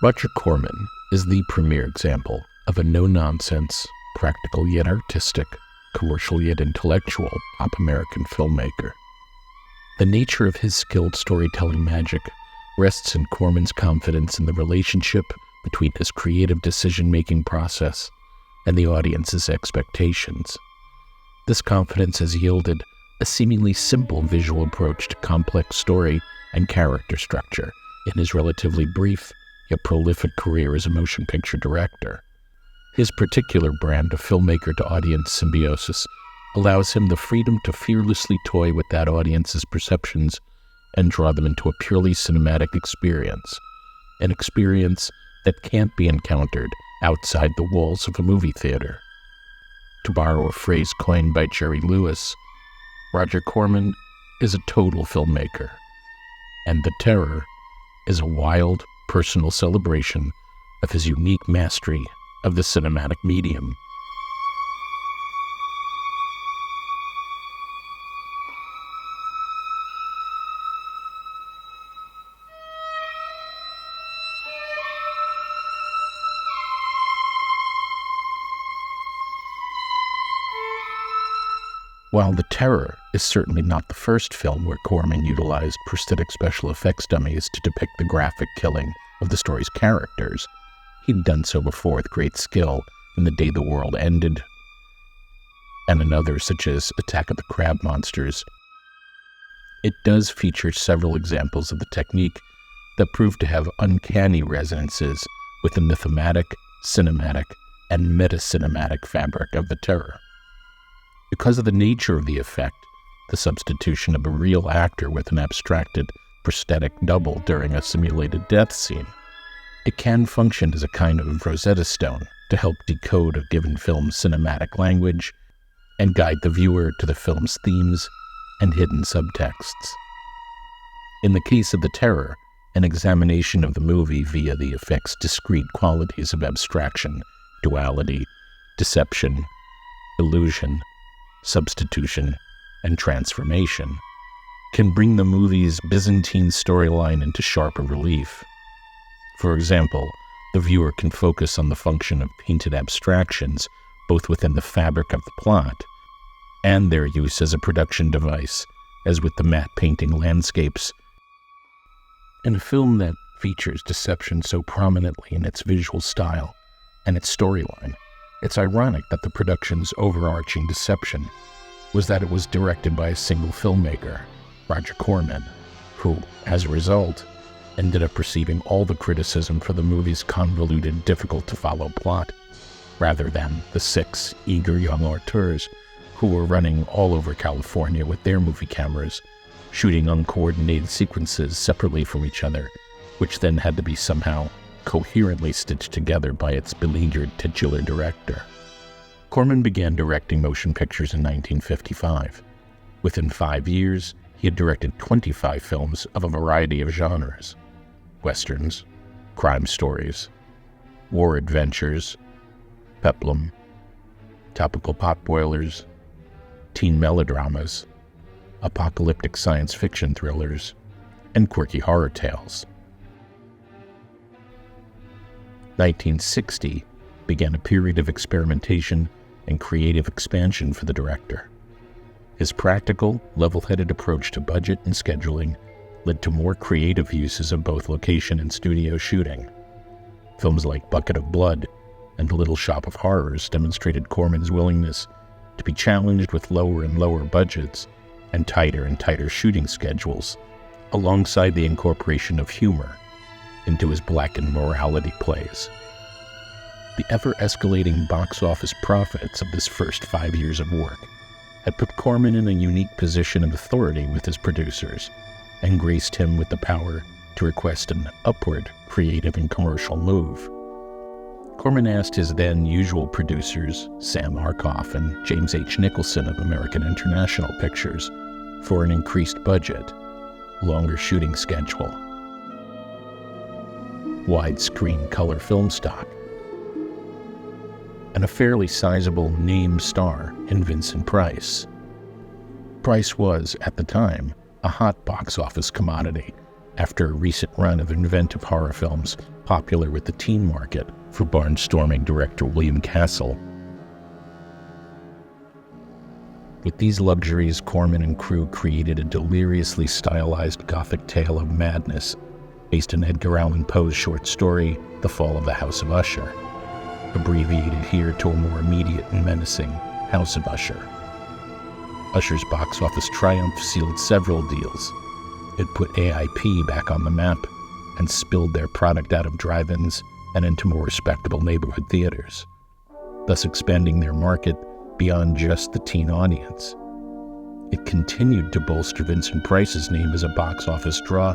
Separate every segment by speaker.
Speaker 1: Roger Corman is the premier example of a no-nonsense, practical yet artistic, commercial yet intellectual pop American filmmaker. The nature of his skilled storytelling magic rests in Corman's confidence in the relationship between his creative decision-making process and the audience's expectations. This confidence has yielded a seemingly simple visual approach to complex story and character structure in his relatively brief yet prolific career as a motion picture director. His particular brand of filmmaker-to-audience symbiosis allows him the freedom to fearlessly toy with that audience's perceptions and draw them into a purely cinematic experience, an experience that can't be encountered outside the walls of a movie theater. To borrow a phrase coined by Jerry Lewis, Roger Corman is a total filmmaker, and The Terror is a wild, personal celebration of his unique mastery of the cinematic medium. While The Terror is certainly not the first film where Corman utilized prosthetic special effects dummies to depict the graphic killing of the story's characters, he'd done so before with great skill in The Day the World Ended, and in others such as Attack of the Crab Monsters. It does feature several examples of the technique that prove to have uncanny resonances within the thematic, cinematic, and meta-cinematic fabric of The Terror. Because of the nature of the effect, the substitution of a real actor with an abstracted prosthetic double during a simulated death scene, it can function as a kind of Rosetta Stone to help decode a given film's cinematic language and guide the viewer to the film's themes and hidden subtexts. In the case of The Terror, an examination of the movie via the effect's discrete qualities of abstraction, duality, deception, illusion, substitution, and transformation can bring the movie's Byzantine storyline into sharper relief. For example, the viewer can focus on the function of painted abstractions both within the fabric of the plot and their use as a production device, as with the matte painting landscapes. In a film that features deception so prominently in its visual style and its storyline, it's ironic that the production's overarching deception was that it was directed by a single filmmaker, Roger Corman, who, as a result, ended up receiving all the criticism for the movie's convoluted, difficult-to-follow plot, rather than the 6 eager young auteurs who were running all over California with their movie cameras, shooting uncoordinated sequences separately from each other, which then had to be somehow coherently stitched together by its beleaguered titular director. Corman began directing motion pictures in 1955. Within 5 years, he had directed 25 films of a variety of genres: westerns, crime stories, war adventures, peplum, topical potboilers, teen melodramas, apocalyptic science fiction thrillers, and quirky horror tales. 1960 began a period of experimentation and creative expansion for the director. His practical, level-headed approach to budget and scheduling led to more creative uses of both location and studio shooting. Films like Bucket of Blood and The Little Shop of Horrors demonstrated Corman's willingness to be challenged with lower and lower budgets and tighter shooting schedules, alongside the incorporation of humor into his blackened morality plays. The ever-escalating box office profits of this first 5 years of work had put Corman in a unique position of authority with his producers and graced him with the power to request an upward creative and commercial move. Corman asked his then-usual producers, Sam Arkoff and James H. Nicholson of American International Pictures, for an increased budget, longer shooting schedule, widescreen color film stock, and a fairly sizable name star in Vincent Price. Price was, at the time, a hot box office commodity after a recent run of inventive horror films popular with the teen market for barnstorming director William Castle. With these luxuries, Corman and crew created a deliriously stylized Gothic tale of madness based on Edgar Allan Poe's short story, The Fall of the House of Usher, abbreviated here to a more immediate and menacing House of Usher. Usher's box office triumph sealed several deals. It put AIP back on the map and spilled their product out of drive-ins and into more respectable neighborhood theaters, thus expanding their market beyond just the teen audience. It continued to bolster Vincent Price's name as a box office draw,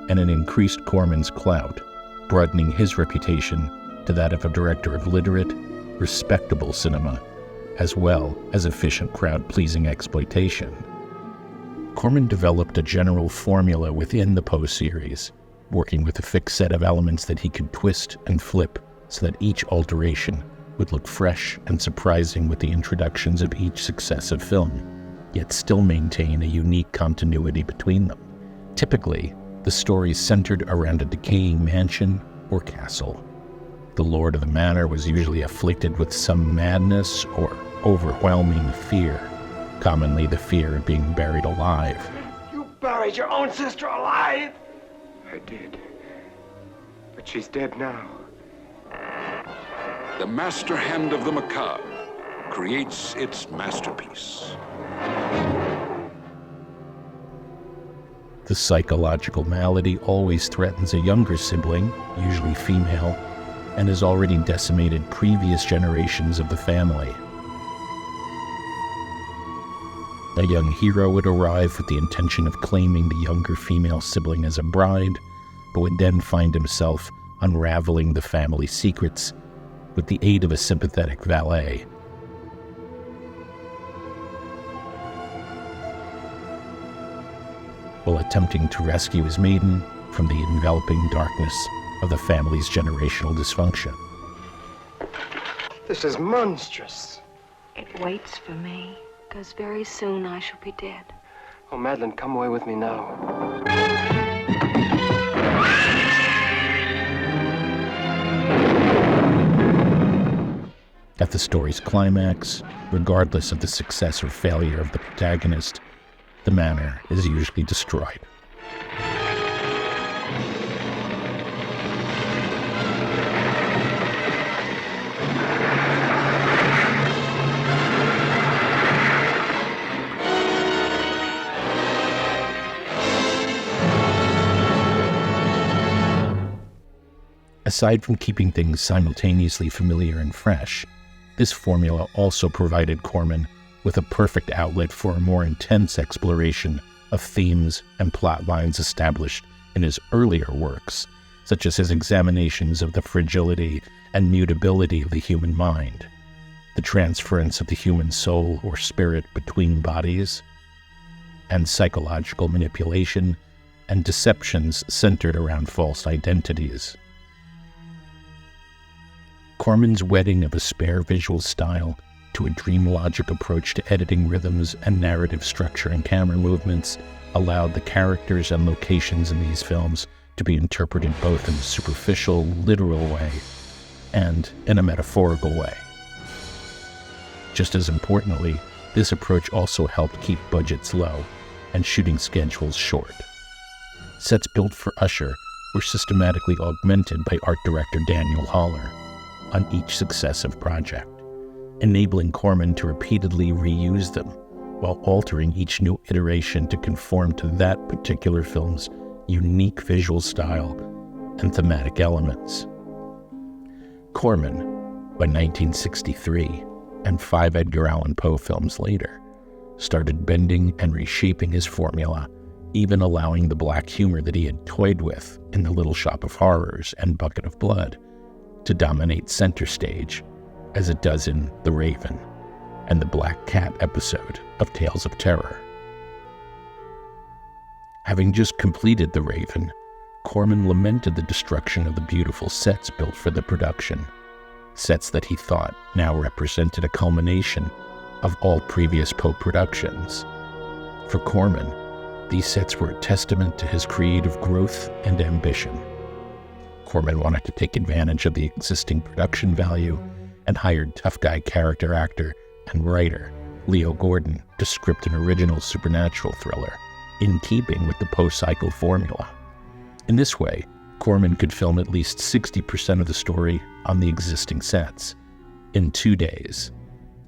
Speaker 1: and it increased Corman's clout, broadening his reputation to that of a director of literate, respectable cinema, as well as efficient crowd-pleasing exploitation. Corman developed a general formula within the Poe series, working with a fixed set of elements that he could twist and flip so that each alteration would look fresh and surprising with the introductions of each successive film, yet still maintain a unique continuity between them. Typically, the stories centered around a decaying mansion or castle. The lord of the manor was usually afflicted with some madness or overwhelming fear, commonly the fear of being buried alive.
Speaker 2: You buried your own sister alive? I did. But she's dead now.
Speaker 3: The master hand of the macabre creates its masterpiece.
Speaker 1: The psychological malady always threatens a younger sibling, usually female, and has already decimated previous generations of the family. A young hero would arrive with the intention of claiming the younger female sibling as a bride, but would then find himself unraveling the family secrets with the aid of a sympathetic valet. While attempting to rescue his maiden from the enveloping darkness of the family's generational dysfunction.
Speaker 2: This is monstrous.
Speaker 4: It waits for me, because very soon I shall be dead.
Speaker 2: Oh, Madeline, come away with me now.
Speaker 1: At the story's climax, regardless of the success or failure of the protagonist, the manor is usually destroyed. Aside from keeping things simultaneously familiar and fresh, this formula also provided Corman with a perfect outlet for a more intense exploration of themes and plot lines established in his earlier works, such as his examinations of the fragility and mutability of the human mind, the transference of the human soul or spirit between bodies, and psychological manipulation and deceptions centered around false identities. Corman's wedding of a spare visual style to a dream-logic approach to editing rhythms and narrative structure and camera movements allowed the characters and locations in these films to be interpreted both in a superficial, literal way and in a metaphorical way. Just as importantly, this approach also helped keep budgets low and shooting schedules short. Sets built for Usher were systematically augmented by art director Daniel Haller on each successive project, enabling Corman to repeatedly reuse them while altering each new iteration to conform to that particular film's unique visual style and thematic elements. Corman, by 1963, and 5 Edgar Allan Poe films later, started bending and reshaping his formula, even allowing the black humor that he had toyed with in The Little Shop of Horrors and Bucket of Blood to dominate center stage, as it does in The Raven and the Black Cat episode of Tales of Terror. Having just completed The Raven, Corman lamented the destruction of the beautiful sets built for the production, sets that he thought now represented a culmination of all previous Poe productions. For Corman, these sets were a testament to his creative growth and ambition. Corman wanted to take advantage of the existing production value and hired tough guy character actor and writer Leo Gordon to script an original supernatural thriller in keeping with the post-cycle formula. In this way, Corman could film at least 60% of the story on the existing sets in 2 days,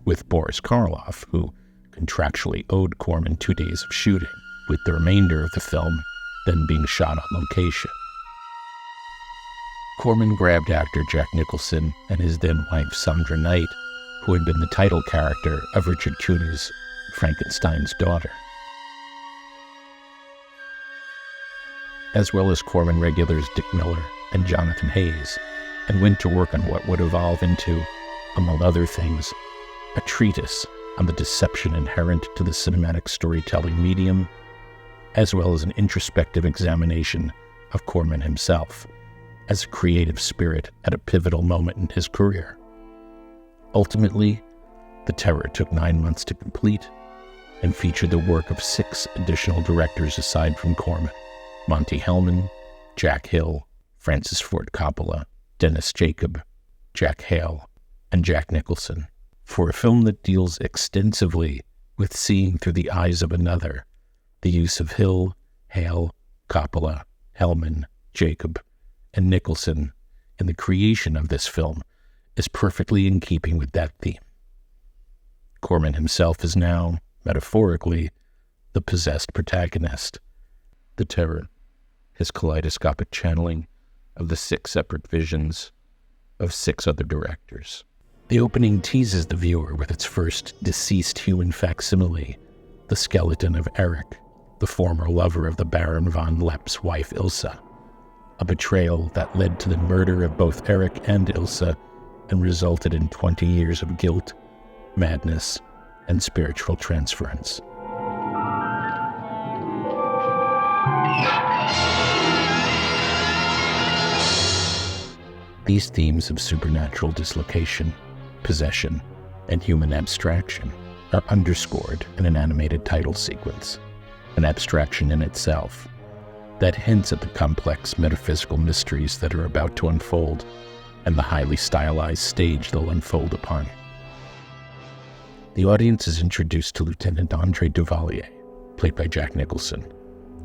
Speaker 1: with Boris Karloff, who contractually owed Corman 2 days of shooting, with the remainder of the film then being shot on location. Corman grabbed actor Jack Nicholson and his then-wife Sandra Knight, who had been the title character of Richard Cuna's Frankenstein's Daughter, as well as Corman regulars Dick Miller and Jonathan Hayes, and went to work on what would evolve into, among other things, a treatise on the deception inherent to the cinematic storytelling medium, as well as an introspective examination of Corman himself as a creative spirit at a pivotal moment in his career. Ultimately, The Terror took 9 months to complete and featured the work of 6 additional directors aside from Corman: Monty Hellman, Jack Hill, Francis Ford Coppola, Dennis Jacob, Jack Hale, and Jack Nicholson, for a film that deals extensively with seeing through the eyes of another. The use of Hill, Hale, Coppola, Hellman, Jacob, and Nicholson in the creation of this film is perfectly in keeping with that theme. Corman himself is now, metaphorically, the possessed protagonist. The Terror, his kaleidoscopic channeling of the 6 separate visions of 6 other directors. The opening teases the viewer with its first deceased human facsimile, the skeleton of Eric, the former lover of the Baron von Lepp's wife Ilsa, a betrayal that led to the murder of both Eric and Ilsa and resulted in 20 years of guilt, madness, and spiritual transference. These themes of supernatural dislocation, possession, and human abstraction are underscored in an animated title sequence, an abstraction in itself, that hints at the complex metaphysical mysteries that are about to unfold and the highly stylized stage they'll unfold upon. The audience is introduced to Lieutenant Andre Duvalier, played by Jack Nicholson,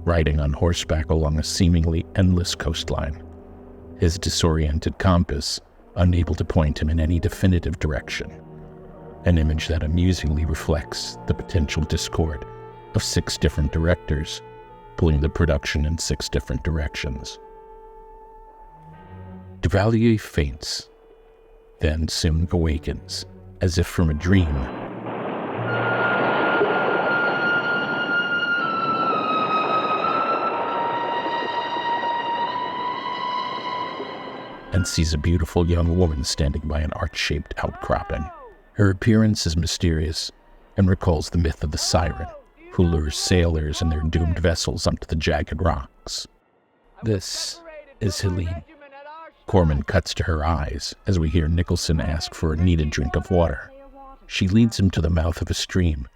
Speaker 1: riding on horseback along a seemingly endless coastline, his disoriented compass unable to point him in any definitive direction, an image that amusingly reflects the potential discord of 6 different directors pulling the production in 6 different directions. Duvalier faints, then soon awakens, as if from a dream, and sees a beautiful young woman standing by an arch-shaped outcropping. Her appearance is mysterious and recalls the myth of the siren, who lures sailors and their doomed vessels onto the jagged rocks. This is Helene. Corman cuts to her eyes as we hear Nicholson ask for a needed drink of water. She leads him to the mouth of a stream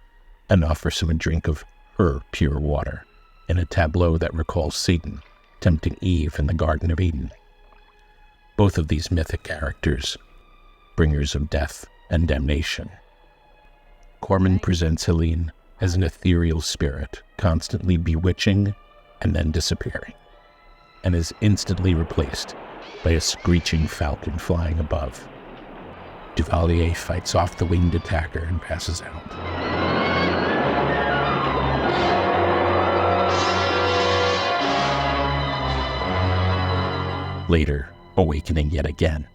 Speaker 1: and offers him a drink of her pure water in a tableau that recalls Satan tempting Eve in the Garden of Eden. Both of these mythic characters, bringers of death and damnation. Corman presents Helene as an ethereal spirit, constantly bewitching and then disappearing, and is instantly replaced by a screeching falcon flying above. Duvalier fights off the winged attacker and passes out. Later, awakening yet again.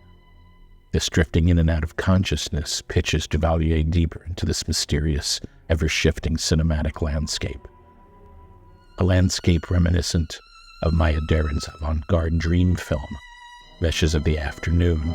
Speaker 1: This drifting in and out of consciousness pitches Duvalier deeper into this mysterious, ever-shifting cinematic landscape. A landscape reminiscent of Maya Deren's avant-garde dream film, Meshes of the Afternoon.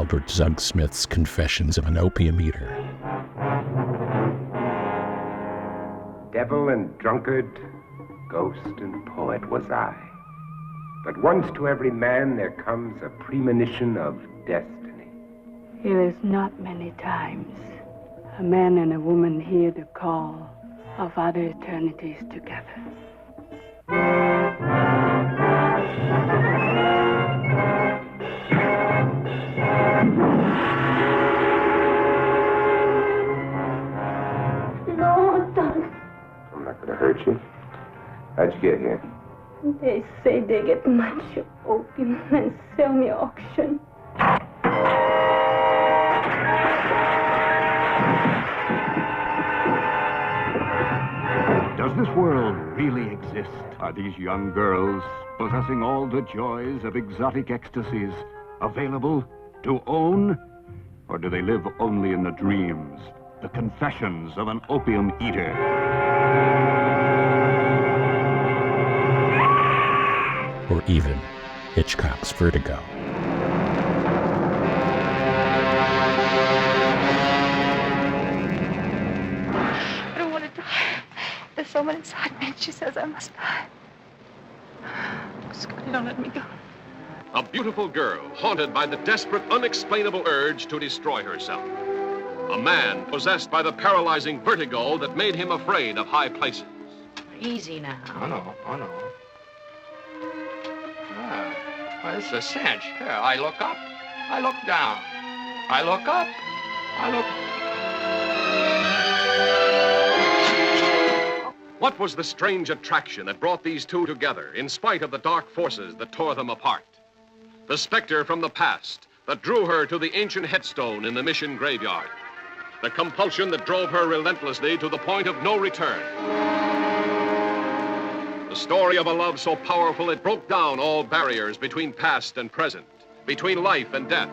Speaker 1: Albert Zug Smith's Confessions of an Opium Eater.
Speaker 2: Devil and drunkard, ghost and poet was I. But once to every man there comes a premonition of destiny.
Speaker 5: It is not many times a man and a woman hear the call of other eternities together.
Speaker 6: No, don't.
Speaker 2: I'm not gonna hurt you. How'd you get here?
Speaker 6: They say they get much opium and sell me auction.
Speaker 7: Does this world really exist? Are these young girls possessing all the joys of exotic ecstasies available to own? Or do they live only in the dreams, the confessions of an opium eater?
Speaker 1: Or even Hitchcock's Vertigo.
Speaker 8: I don't want to die. There's someone inside me, and she says I must die. Scotty, don't let me go.
Speaker 9: A beautiful girl haunted by the desperate, unexplainable urge to destroy herself. A man possessed by the paralyzing vertigo that made him afraid of high places.
Speaker 10: Easy now.
Speaker 11: Oh, no. Well, this is a cinch. Here, I look up. I look down. I look up. I look...
Speaker 9: What was the strange attraction that brought these two together, in spite of the dark forces that tore them apart? The specter from the past that drew her to the ancient headstone in the mission graveyard. The compulsion that drove her relentlessly to the point of no return. The story of a love so powerful it broke down all barriers between past and present, between life and death,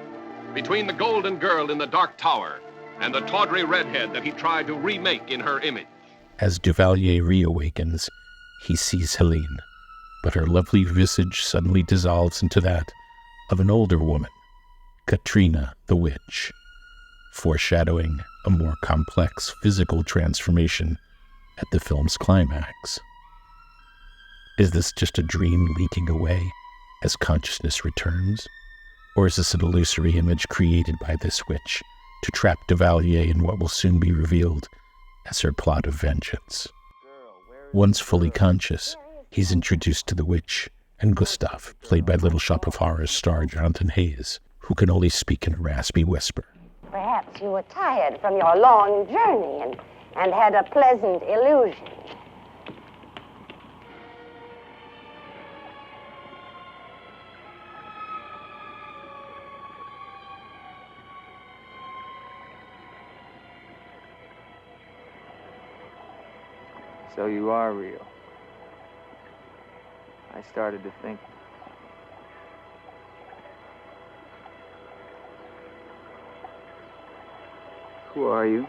Speaker 9: between the golden girl in the dark tower and the tawdry redhead that he tried to remake in her image.
Speaker 1: As Duvalier reawakens, he sees Helene, but her lovely visage suddenly dissolves into that of an older woman, Katrina the Witch, foreshadowing a more complex physical transformation at the film's climax. Is this just a dream leaking away as consciousness returns? Or is this an illusory image created by this witch to trap Duvalier in what will soon be revealed as her plot of vengeance? Once fully conscious, he's introduced to the witch and Gustav, played by Little Shop of Horrors star Jonathan Hayes, who can only speak in a raspy whisper.
Speaker 12: Perhaps you were tired from your long journey and had a pleasant illusion.
Speaker 13: So you are real. I started to think. Who are you?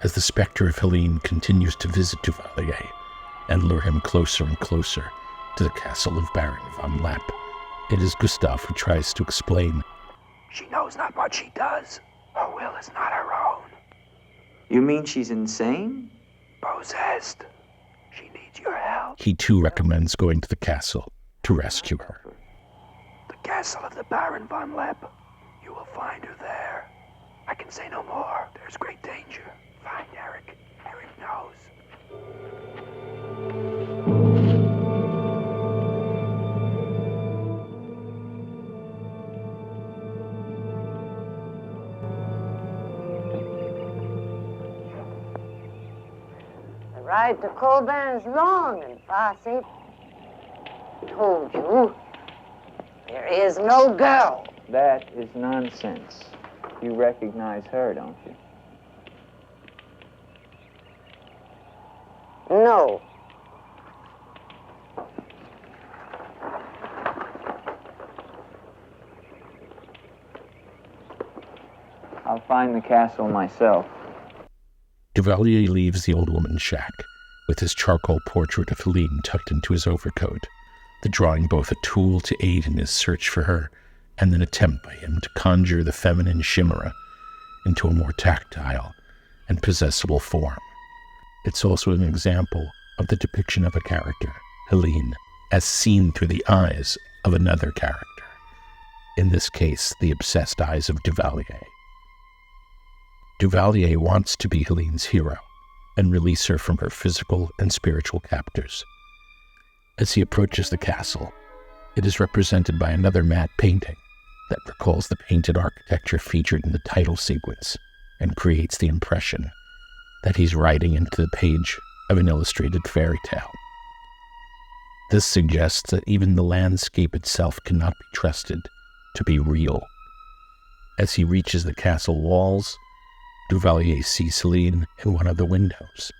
Speaker 1: As the specter of Helene continues to visit Duvalier and lure him closer and closer to the castle of Baron von Lapp, it is Gustav who tries to explain.
Speaker 14: She knows not what she does. Her will is not her own.
Speaker 13: You mean she's insane?
Speaker 14: Possessed. She needs your help.
Speaker 1: He too recommends going to the castle to rescue her.
Speaker 14: The castle of the Baron von Lapp. You will find her there. I can say no more. There's great danger. Find Eric. Eric knows.
Speaker 12: The ride to Colburn is long and fussy. Told you, there is no girl.
Speaker 13: That is nonsense. You recognize her, don't you?
Speaker 12: No.
Speaker 13: I'll find the castle myself.
Speaker 1: Duvalier leaves the old woman's shack with his charcoal portrait of Helene tucked into his overcoat, the drawing both a tool to aid in his search for her and an attempt by him to conjure the feminine chimera into a more tactile and possessible form. It's also an example of the depiction of a character, Helene, as seen through the eyes of another character, in this case, the obsessed eyes of Duvalier. Duvalier wants to be Helene's hero and release her from her physical and spiritual captors. As he approaches the castle, it is represented by another matte painting that recalls the painted architecture featured in the title sequence and creates the impression that he's writing into the page of an illustrated fairy tale. This suggests that even the landscape itself cannot be trusted to be real. As he reaches the castle walls, Duvalier sees Helene in one of the windows.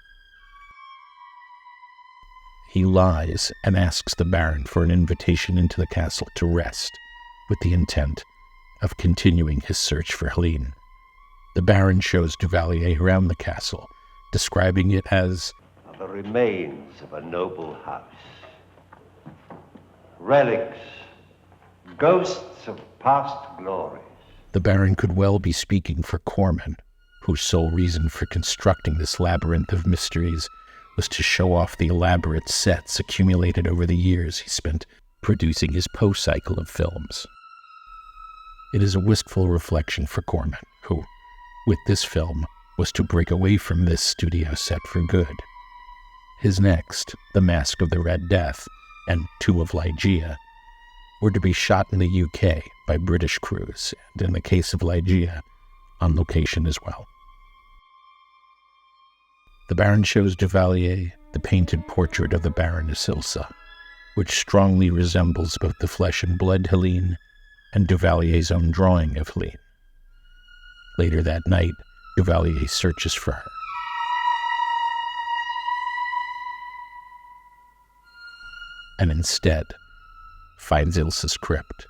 Speaker 1: He lies and asks the Baron for an invitation into the castle to rest, with the intent of continuing his search for Helene. The Baron shows Duvalier around the castle, describing it as
Speaker 10: the remains of a noble house. Relics, ghosts of past glories.
Speaker 1: The Baron could well be speaking for Corman, whose sole reason for constructing this labyrinth of mysteries was to show off the elaborate sets accumulated over the years he spent producing his post-cycle of films. It is a wistful reflection for Corman, who, with this film, was to break away from this studio set for good. His next, The Mask of the Red Death and Two of Ligeia, were to be shot in the UK by British crews, and in the case of Ligeia, on location as well. The Baron shows Duvalier the painted portrait of the Baroness Ilsa, which strongly resembles both the flesh and blood Helene and Duvalier's own drawing of Helene. Later that night, Duvalier searches for her. And instead finds Ilsa's crypt.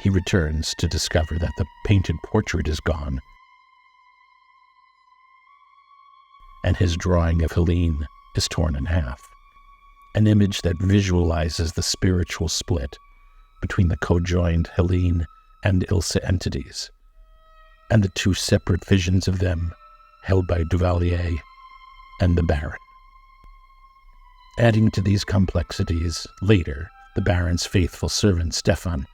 Speaker 1: He returns to discover that the painted portrait is gone, and his drawing of Helene is torn in half, an image that visualizes the spiritual split between the co-joined Helene and Ilsa entities, and the two separate visions of them held by Duvalier and the Baron. Adding to these complexities, later, the Baron's faithful servant Stefan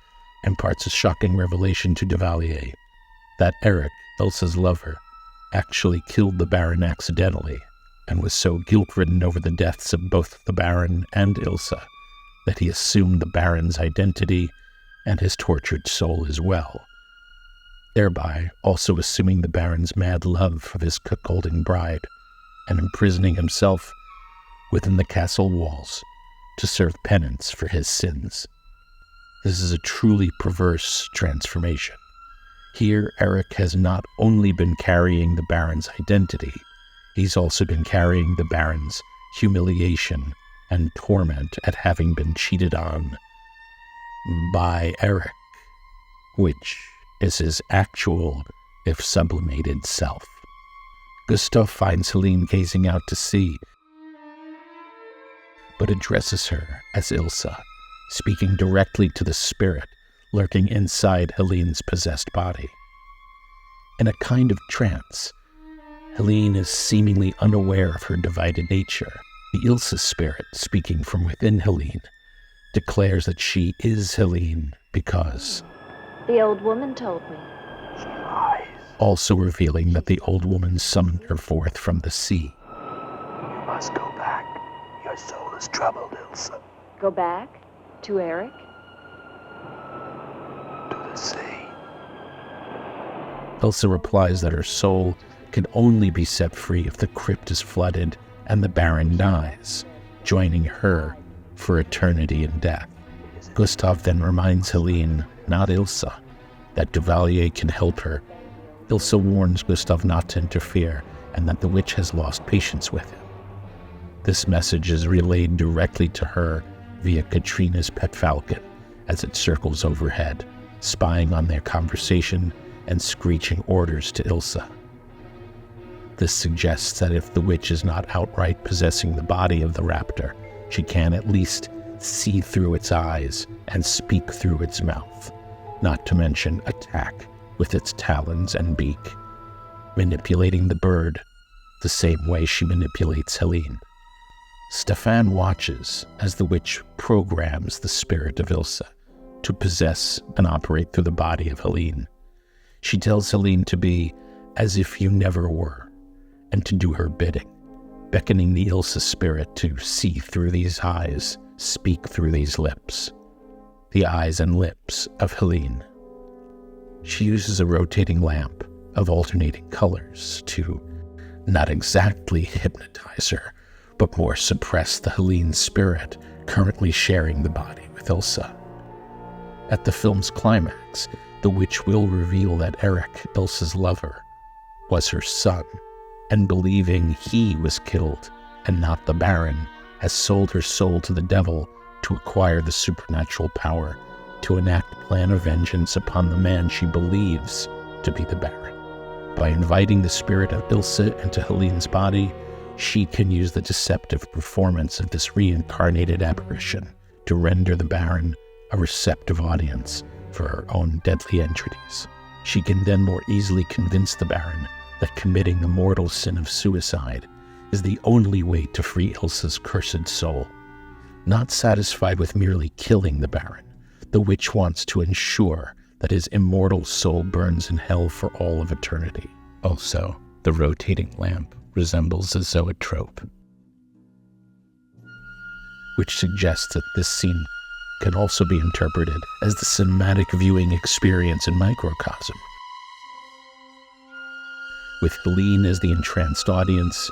Speaker 1: imparts a shocking revelation to Duvalier, that Eric, Ilsa's lover, actually killed the Baron accidentally, and was so guilt-ridden over the deaths of both the Baron and Ilsa that he assumed the Baron's identity and his tortured soul as well, thereby also assuming the Baron's mad love of his cuckolding bride and imprisoning himself within the castle walls to serve penance for his sins. This is a truly perverse transformation. Here, Eric has not only been carrying the Baron's identity, he's also been carrying the Baron's humiliation and torment at having been cheated on by Eric, which is his actual, if sublimated, self. Gustav finds Helene gazing out to sea, but addresses her as Ilsa, speaking directly to the spirit lurking inside Helene's possessed body. In a kind of trance, Helene is seemingly unaware of her divided nature. The Ilsa spirit, speaking from within Helene, declares that she is Helene because
Speaker 4: the old woman told me.
Speaker 14: She lies.
Speaker 1: Also revealing that the old woman summoned her forth from the sea.
Speaker 14: You must go back. Your soul is troubled, Ilsa.
Speaker 4: Go back? To Eric?
Speaker 14: To the sea.
Speaker 1: Ilsa replies that her soul can only be set free if the crypt is flooded and the Baron dies, joining her for eternity in death. Gustav then reminds Helene, not Ilsa, that Duvalier can help her. Ilsa warns Gustav not to interfere and that the witch has lost patience with him. This message is relayed directly to her via Katrina's pet falcon as it circles overhead, spying on their conversation and screeching orders to Ilsa. This suggests that if the witch is not outright possessing the body of the raptor, she can at least see through its eyes and speak through its mouth, not to mention attack with its talons and beak, manipulating the bird the same way she manipulates Helene. Stefan watches as the witch programs the spirit of Ilsa to possess and operate through the body of Helene. She tells Helene to be as if you never were, and to do her bidding, beckoning the Ilsa spirit to see through these eyes, speak through these lips, the eyes and lips of Helene. She uses a rotating lamp of alternating colors to not exactly hypnotize her, but more suppress the Helene spirit currently sharing the body with Ilsa. At the film's climax, the witch will reveal that Eric, Ilsa's lover, was her son, and believing he was killed and not the Baron, has sold her soul to the devil to acquire the supernatural power to enact a plan of vengeance upon the man she believes to be the Baron. By inviting the spirit of Ilsa into Helene's body, she can use the deceptive performance of this reincarnated apparition to render the Baron a receptive audience for her own deadly entities. She can then more easily convince the Baron that committing the mortal sin of suicide is the only way to free Ilsa's cursed soul. Not satisfied with merely killing the Baron, the witch wants to ensure that his immortal soul burns in hell for all of eternity. Also, the rotating lamp resembles a zoetrope, which suggests that this scene can also be interpreted as the cinematic viewing experience in microcosm, with Helene as the entranced audience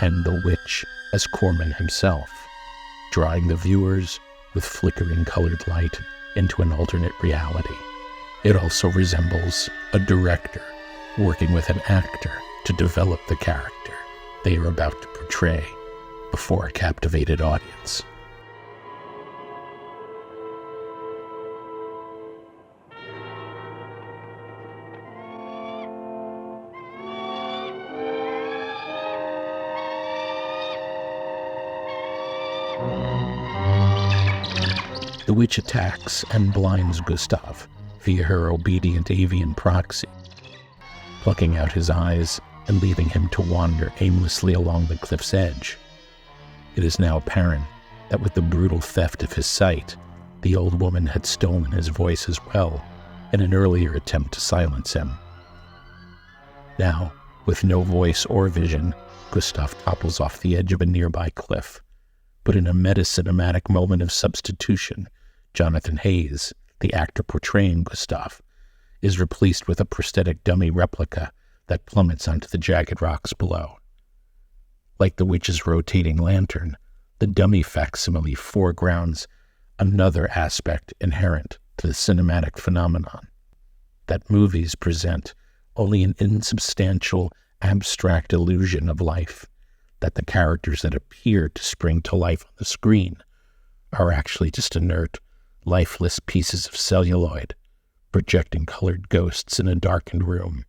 Speaker 1: and the witch as Corman himself, drawing the viewers with flickering colored light into an alternate reality. It also resembles a director working with an actor to develop the character they are about to portray before a captivated audience. The witch attacks and blinds Gustav via her obedient avian proxy, plucking out his eyes and leaving him to wander aimlessly along the cliff's edge. It is now apparent that with the brutal theft of his sight, the old woman had stolen his voice as well in an earlier attempt to silence him. Now, with no voice or vision, Gustav topples off the edge of a nearby cliff. But in a meta-cinematic moment of substitution, Jonathan Hayes, the actor portraying Gustav, is replaced with a prosthetic dummy replica that plummets onto the jagged rocks below. Like the witch's rotating lantern, the dummy facsimile foregrounds another aspect inherent to the cinematic phenomenon, that movies present only an insubstantial, abstract illusion of life, that the characters that appear to spring to life on the screen are actually just inert, lifeless pieces of celluloid projecting colored ghosts in a darkened room.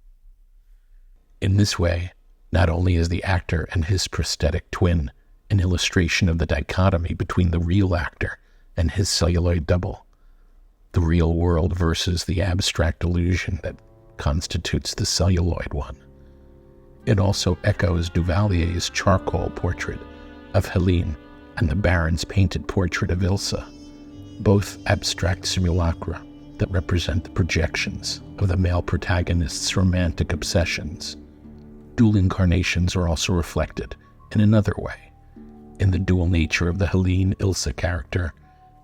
Speaker 1: In this way, not only is the actor and his prosthetic twin an illustration of the dichotomy between the real actor and his celluloid double, the real world versus the abstract illusion that constitutes the celluloid one. It also echoes Duvalier's charcoal portrait of Helene and the Baron's painted portrait of Ilsa, both abstract simulacra that represent the projections of the male protagonist's romantic obsessions. Dual incarnations are also reflected in another way, in the dual nature of the Helene-Ilsa character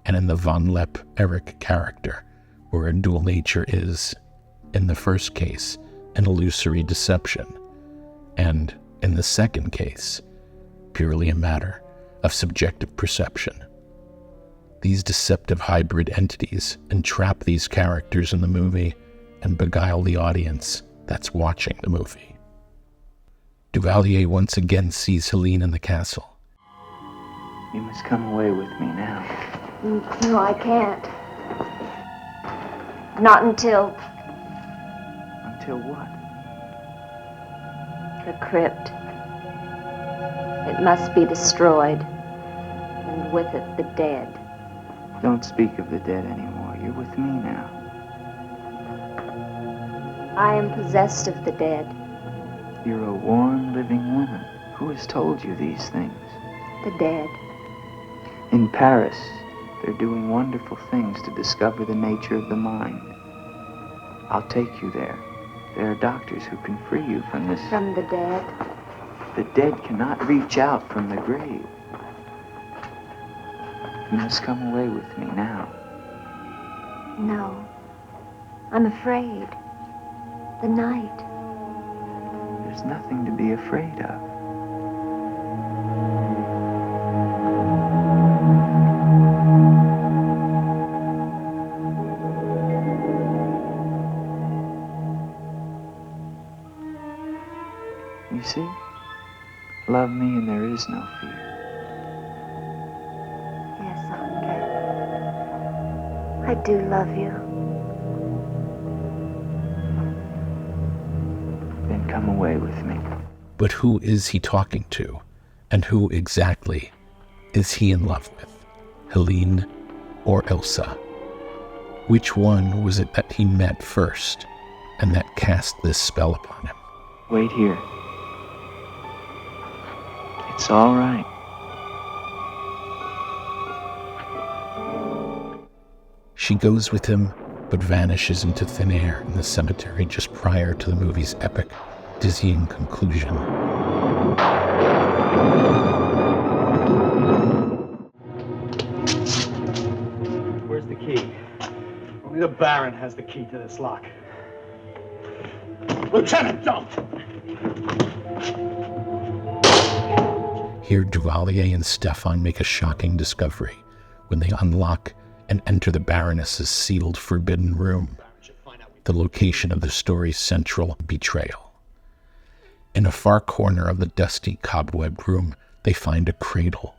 Speaker 1: and in the Von Lepp-Eric character, where a dual nature is, in the first case, an illusory deception, and, in the second case, purely a matter of subjective perception. These deceptive hybrid entities entrap these characters in the movie and beguile the audience that's watching the movie. Duvalier once again sees Helene in the castle.
Speaker 13: You must come away with me now.
Speaker 6: No, I can't.
Speaker 15: Not until...
Speaker 13: Until what?
Speaker 15: The crypt. It must be destroyed. And with it, the dead.
Speaker 13: Don't speak of the dead anymore. You're with me now.
Speaker 15: I am possessed of the dead.
Speaker 13: You're a warm, living woman. Who has told you these things?
Speaker 15: The dead.
Speaker 13: In Paris, they're doing wonderful things to discover the nature of the mind. I'll take you there. There are doctors who can free you from this.
Speaker 15: From the dead?
Speaker 13: The dead cannot reach out from the grave. You must come away with me now.
Speaker 15: No. I'm afraid. The night.
Speaker 13: There's nothing to be afraid of. You see? Love me and there is no fear.
Speaker 15: Yes, Andre. I do love you.
Speaker 13: Then come away with me.
Speaker 1: But who is he talking to? And who exactly is he in love with? Helene or Ilsa? Which one was it that he met first and that cast this spell upon him?
Speaker 13: Wait here. It's all right.
Speaker 1: She goes with him, but vanishes into thin air in the cemetery just prior to the movie's epic, dizzying conclusion.
Speaker 16: Where's the key? Only the Baron has the key to this lock. Lieutenant, don't!
Speaker 1: Here, Duvalier and Stefan make a shocking discovery when they unlock and enter the Baroness's sealed forbidden room, the location of the story's central betrayal. In a far corner of the dusty, cobwebbed room, they find a cradle,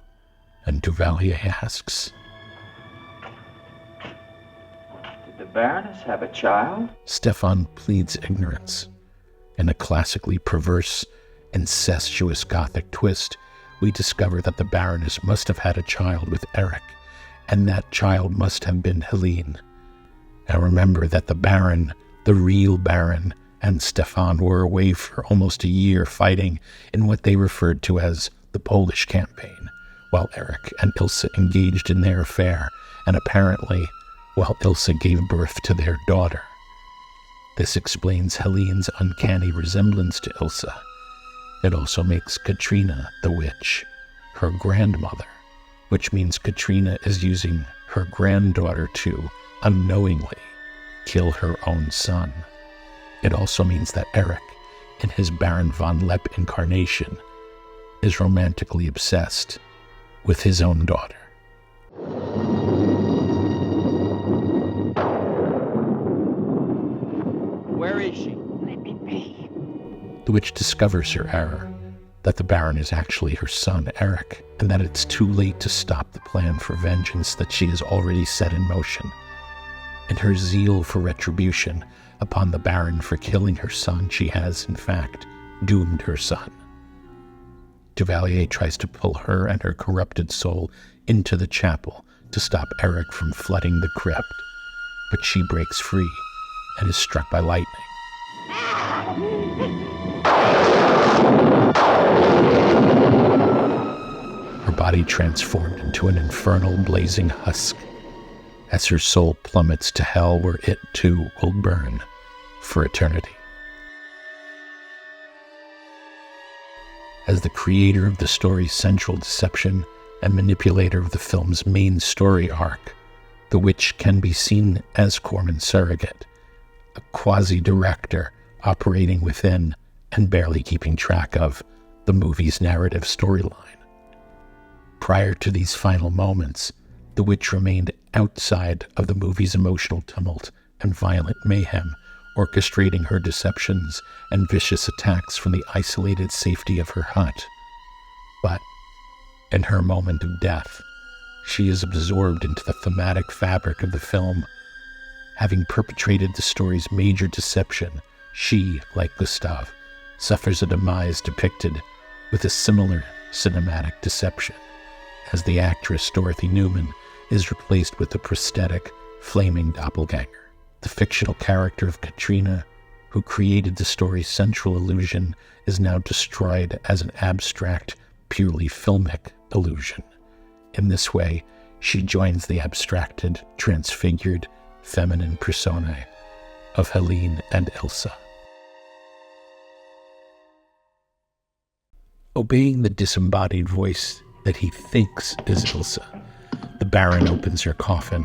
Speaker 1: and Duvalier asks,
Speaker 13: Did the Baroness have a child?
Speaker 1: Stefan pleads ignorance. In a classically perverse, incestuous Gothic twist, we discover that the Baroness must have had a child with Eric, and that child must have been Helene. And remember that the Baron, the real Baron, and Stefan were away for almost a year fighting in what they referred to as the Polish campaign, while Eric and Ilsa engaged in their affair, and apparently, while Ilsa gave birth to their daughter. This explains Helene's uncanny resemblance to Ilsa. It also makes Katrina, the witch, her grandmother, which means Katrina is using her granddaughter to, unknowingly, kill her own son. It also means that Eric, in his Baron von Lepp incarnation, is romantically obsessed with his own daughter.
Speaker 16: Where is she?
Speaker 15: Let me be.
Speaker 1: The witch discovers her error, that the Baron is actually her son, Eric, and that it's too late to stop the plan for vengeance that she has already set in motion. In her zeal for retribution upon the Baron for killing her son, she has, in fact, doomed her son. Duvalier tries to pull her and her corrupted soul into the chapel to stop Eric from flooding the crypt, but she breaks free and is struck by lightning. Her body transformed into an infernal blazing husk as her soul plummets to hell, where it too will burn for eternity. As the creator of the story's central deception and manipulator of the film's main story arc, the witch can be seen as Corman's surrogate, a quasi-director operating within and barely keeping track of the movie's narrative storyline. Prior to these final moments, the witch remained outside of the movie's emotional tumult and violent mayhem, orchestrating her deceptions and vicious attacks from the isolated safety of her hut. But in her moment of death, she is absorbed into the thematic fabric of the film, Having perpetrated the story's major deception, she, like Gustave, suffers a demise depicted with a similar cinematic deception, as the actress Dorothy Newman is replaced with a prosthetic, flaming doppelganger. The fictional character of Katrina, who created the story's central illusion, is now destroyed as an abstract, purely filmic illusion. In this way, she joins the abstracted, transfigured, feminine personae of Helene and Ilsa. Obeying the disembodied voice that he thinks is Ilsa, the Baron opens her coffin.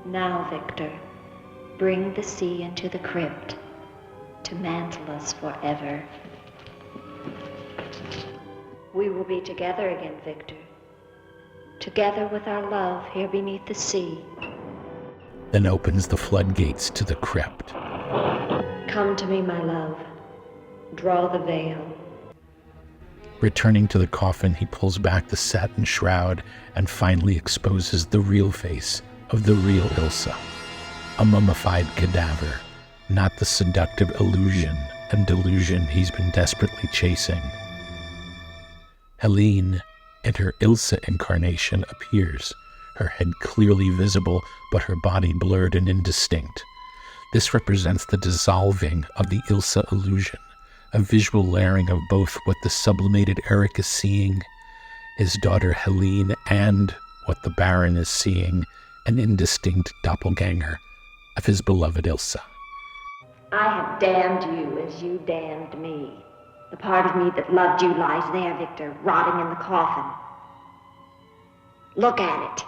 Speaker 15: Now, Victor, bring the sea into the crypt to mantle us forever. We will be together again, Victor. Together with our love here beneath the sea.
Speaker 1: Then opens the floodgates to the crypt.
Speaker 15: Come to me, my love. Draw the veil.
Speaker 1: Returning to the coffin, he pulls back the satin shroud and finally exposes the real face of the real Ilsa. A mummified cadaver, not the seductive illusion and delusion he's been desperately chasing. Helene, in her Ilsa incarnation, appears, her head clearly visible, but her body blurred and indistinct. This represents the dissolving of the Ilsa illusion, a visual layering of both what the sublimated Eric is seeing, his daughter Helene, and what the Baron is seeing, an indistinct doppelganger of his beloved Ilsa.
Speaker 15: I have damned you as you damned me. The part of me that loved you lies there, Victor, rotting in the coffin. Look at it.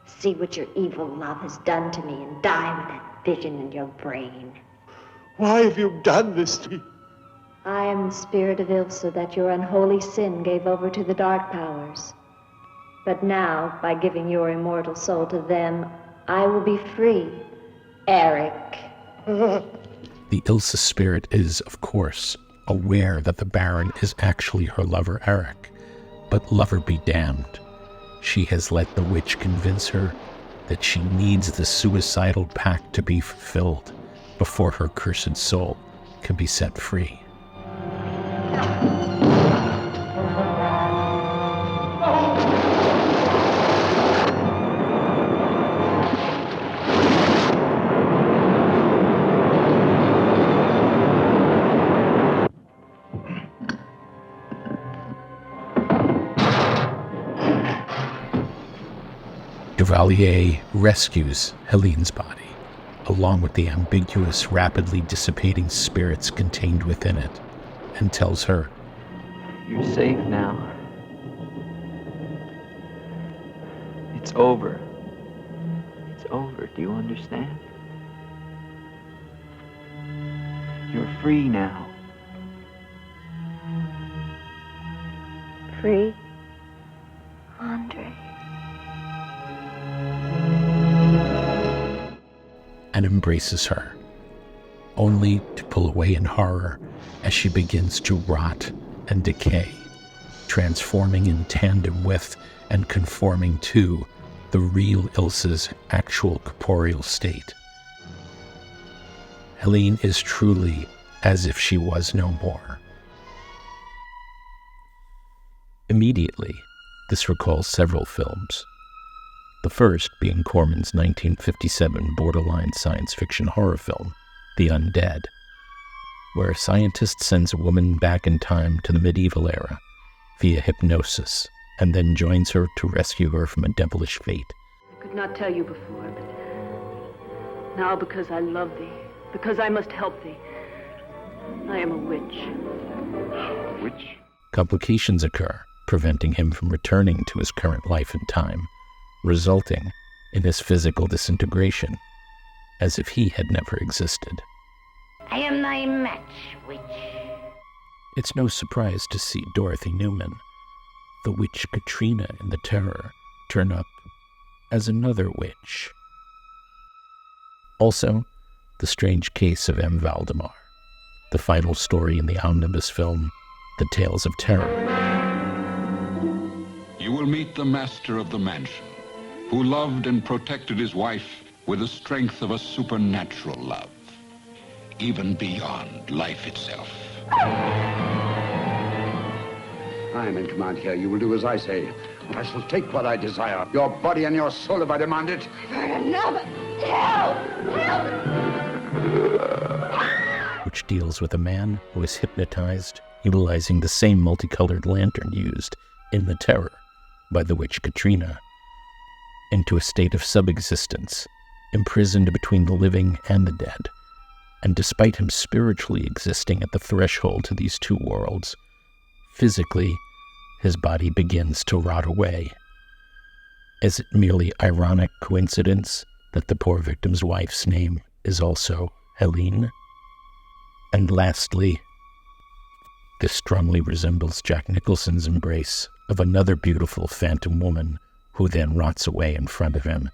Speaker 15: See what your evil love has done to me and die with that vision in your brain.
Speaker 14: Why have you done this to me?
Speaker 15: I am the spirit of Ilsa that your unholy sin gave over to the dark powers. But now, by giving your immortal soul to them, I will be free, Eric.
Speaker 1: The Ilsa spirit is, of course, aware that the Baron is actually her lover Eric, but lover be damned. She has let the witch convince her that she needs the suicidal pact to be fulfilled before her cursed soul can be set free. Duvalier rescues Helene's body, along with the ambiguous, rapidly dissipating spirits contained within it, and tells her,
Speaker 13: "You're safe now. It's over. It's over. Do you understand? You're free now."
Speaker 15: Free? Andre.
Speaker 1: and embraces her, only to pull away in horror as she begins to rot and decay, transforming in tandem with and conforming to the real Ilsa's actual corporeal state. Helene is truly as if she was no more. Immediately, this recalls several films. The first being Corman's 1957 borderline science fiction horror film, The Undead, where a scientist sends a woman back in time to the medieval era via hypnosis and then joins her to rescue her from a devilish fate.
Speaker 5: I could not tell you before, but now because I love thee, because I must help thee, I am a witch.
Speaker 1: Witch? Complications occur, preventing him from returning to his current life and time, resulting in his physical disintegration, as if he had never existed.
Speaker 12: I am thy match, witch.
Speaker 1: It's no surprise to see Dorothy Newman, the witch Katrina in The Terror, turn up as another witch. Also, The Strange Case of M. Valdemar, the final story in the omnibus film, The Tales of Terror.
Speaker 3: You will meet the master of the mansion, who loved and protected his wife with the strength of a supernatural love, even beyond life itself.
Speaker 11: I am in command here. You will do as I say. I shall take what I desire. Your body and your soul if I demand it.
Speaker 8: Enough! Help!
Speaker 1: Which deals with a man who is hypnotized, utilizing the same multicolored lantern used in The Terror by the witch Katrina, into a state of subexistence, imprisoned between the living and the dead. And despite him spiritually existing at the threshold to these two worlds, physically, his body begins to rot away. Is it merely ironic coincidence that the poor victim's wife's name is also Helene? And lastly, this strongly resembles Jack Nicholson's embrace of another beautiful phantom woman who then rots away in front of him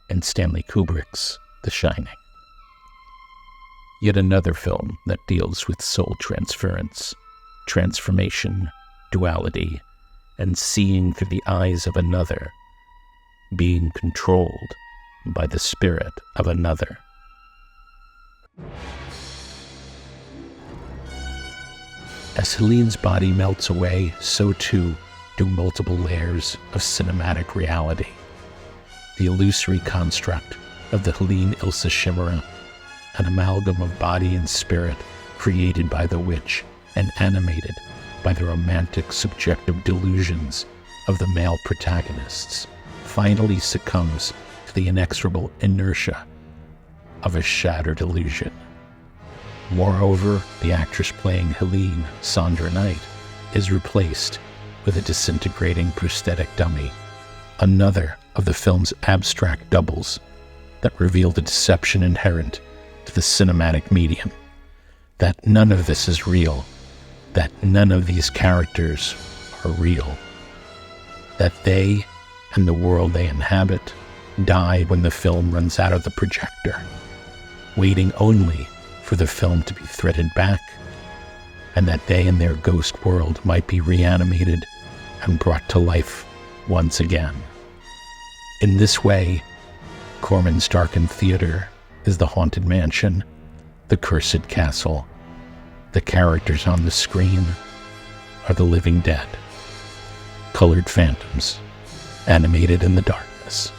Speaker 1: in Stanley Kubrick's The Shining. Yet another film that deals with soul transference, transformation, duality, and seeing through the eyes of another, being controlled by the spirit of another. As Helene's body melts away, so too do multiple layers of cinematic reality. The illusory construct of the Helene Ilse Chimera, an amalgam of body and spirit created by the witch and animated by the romantic subjective delusions of the male protagonists, finally succumbs to the inexorable inertia of a shattered illusion. Moreover, the actress playing Helene, Sandra Knight, is replaced with a disintegrating prosthetic dummy, another of the film's abstract doubles that reveal the deception inherent to the cinematic medium, that none of this is real, that none of these characters are real, that they and the world they inhabit die when the film runs out of the projector, waiting only for the film to be threaded back, and that they and their ghost world might be reanimated and brought to life once again. In this way, Corman's darkened theater is the haunted mansion, the cursed castle. The characters on the screen are the living dead, colored phantoms, animated in the darkness.